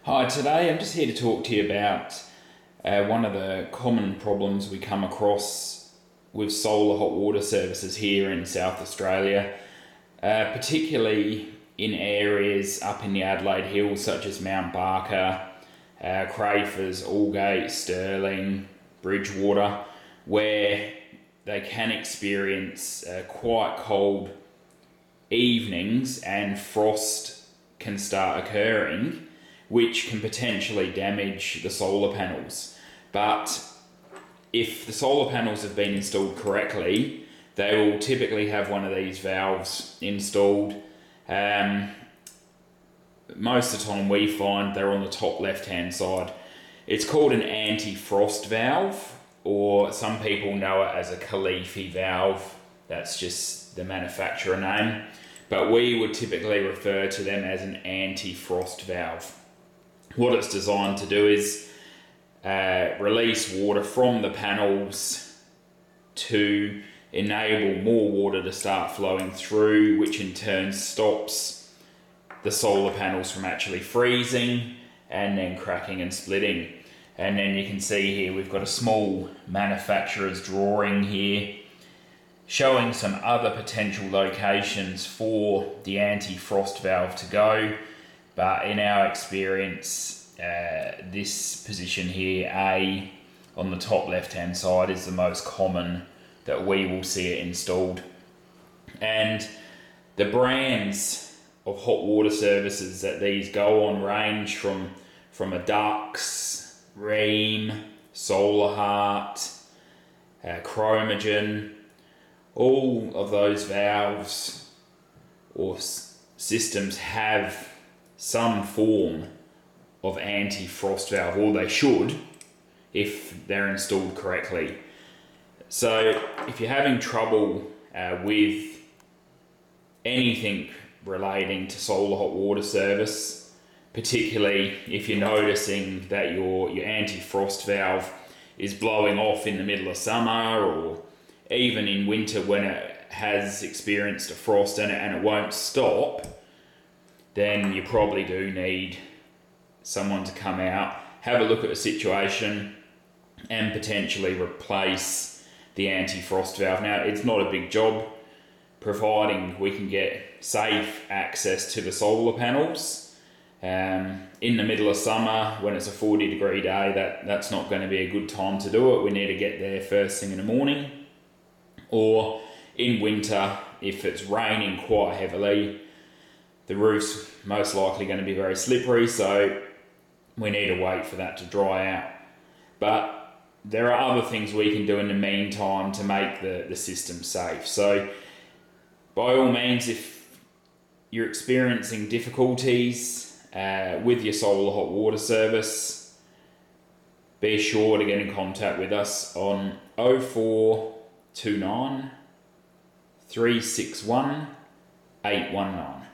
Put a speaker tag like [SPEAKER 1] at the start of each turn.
[SPEAKER 1] Hi, today I'm just here to talk to you about one of the common problems we come across with solar hot water services here in South Australia, particularly in areas up in the Adelaide Hills such as Mount Barker, Crafers, Aldgate, Stirling, Bridgewater, where they can experience quite cold evenings and frost can start occurring, which can potentially damage the solar panels. But if the solar panels have been installed correctly, they will typically have one of these valves installed. Most of the time we find they're on the top left hand side. It's called an anti-frost valve, or some people know it as a Khalifi valve. That's just the manufacturer name, but we would typically refer to them as an anti-frost valve. What it's designed to do is release water from the panels to enable more water to start flowing through, which in turn stops the solar panels from actually freezing and then cracking and splitting. And then you can see here we've got a small manufacturer's drawing here showing some other potential locations for the anti-frost valve to go. But in our experience, this position here, A, on the top left-hand side, is the most common that we will see it installed. And the brands of hot water services that these go on range from a Dux, Rheem, Solarhart, Chromagen. All of those valves or systems have some form of anti-frost valve, or they should if they're installed correctly. So if you're having trouble with anything relating to solar hot water service, particularly if you're noticing that your anti-frost valve is blowing off in the middle of summer, or even in winter when it has experienced a frost and it won't stop, then you probably do need someone to come out, have a look at the situation and potentially replace the anti-frost valve. Now, it's not a big job, providing we can get safe access to the solar panels. In the middle of summer, when it's a 40-degree day, that's not going to be a good time to do it. We need to get there first thing in the morning. Or in winter, if it's raining quite heavily, the roof's most likely going to be very slippery, so we need to wait for that to dry out. But there are other things we can do in the meantime to make the system safe. So by all means, if you're experiencing difficulties with your solar hot water service, be sure to get in contact with us on 0429 361 819.